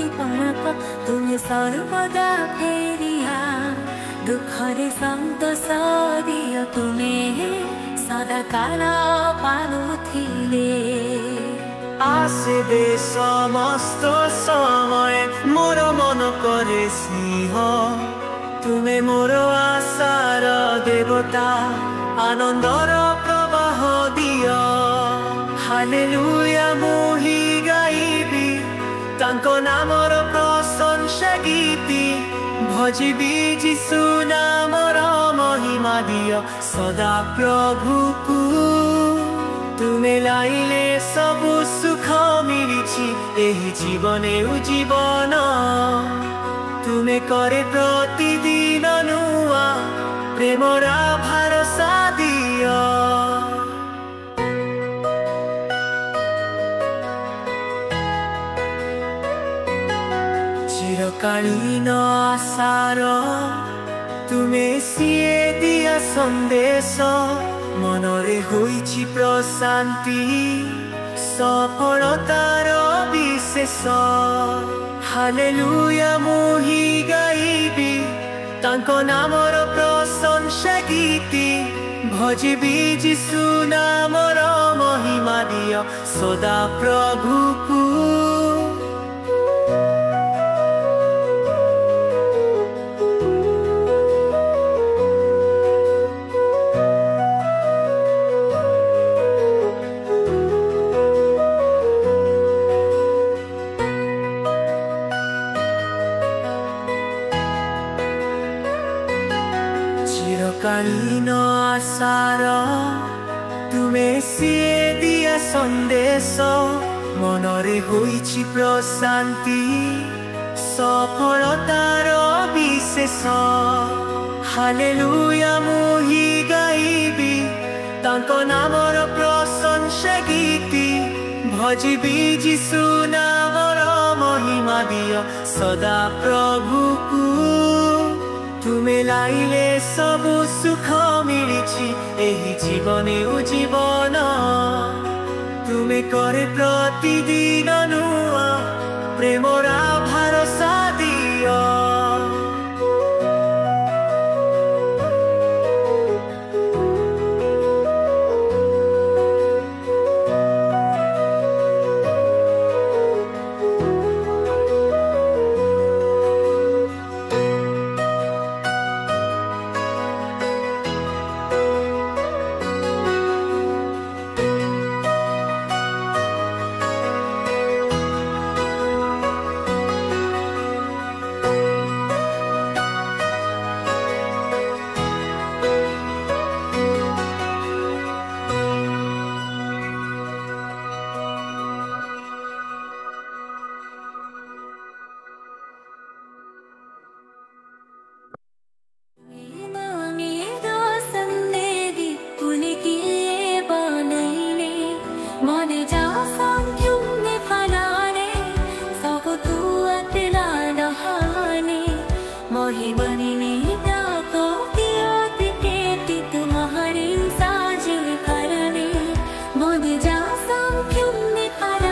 कृपणक तुमे सर्वदा फेरिया दुखरे सन्तोष दियो तुमे सदा काल पालुथिले आसिबे समस्त समय मोर मन करे स्नेह तुमे मोर आशार देवता आनंदर प्रवाह दियो हालेलुया मुहि गाइबी तांको नामर प्रशंसा गीति भजिबी जीशु नामर महिमा दियो सदा प्रभु को तुमे लाइले सबु सुख मिलिछि एही जीवने जीवन तुमे करे प्रतिदिन नुआ प्रेमर भरोसा दियो चिरकालीन आशार तुमे सिए दिया संदेश मनरे होइछि प्रशांति सफलतार विशेष हालेलुया मुहि गाइबी तांको नामर प्रशंसा गीति भजिबी जीशु नामर महिमा दियो सदा प्रभु को चिरकालीन आशार तुमे सिए दिया संदेश मनरे होइछि प्रशांति सफलतार विशेष हालेलुया मुहि गाइबी तांको नामर प्रशंसा गीति भजिबी जीशु नामर महिमा दियो सदा प्रभु को तुमे लाइले सबु सुख मिलिछि एही जीवने जीवन तुमे करे प्रतिदिन नुआ प्रेमर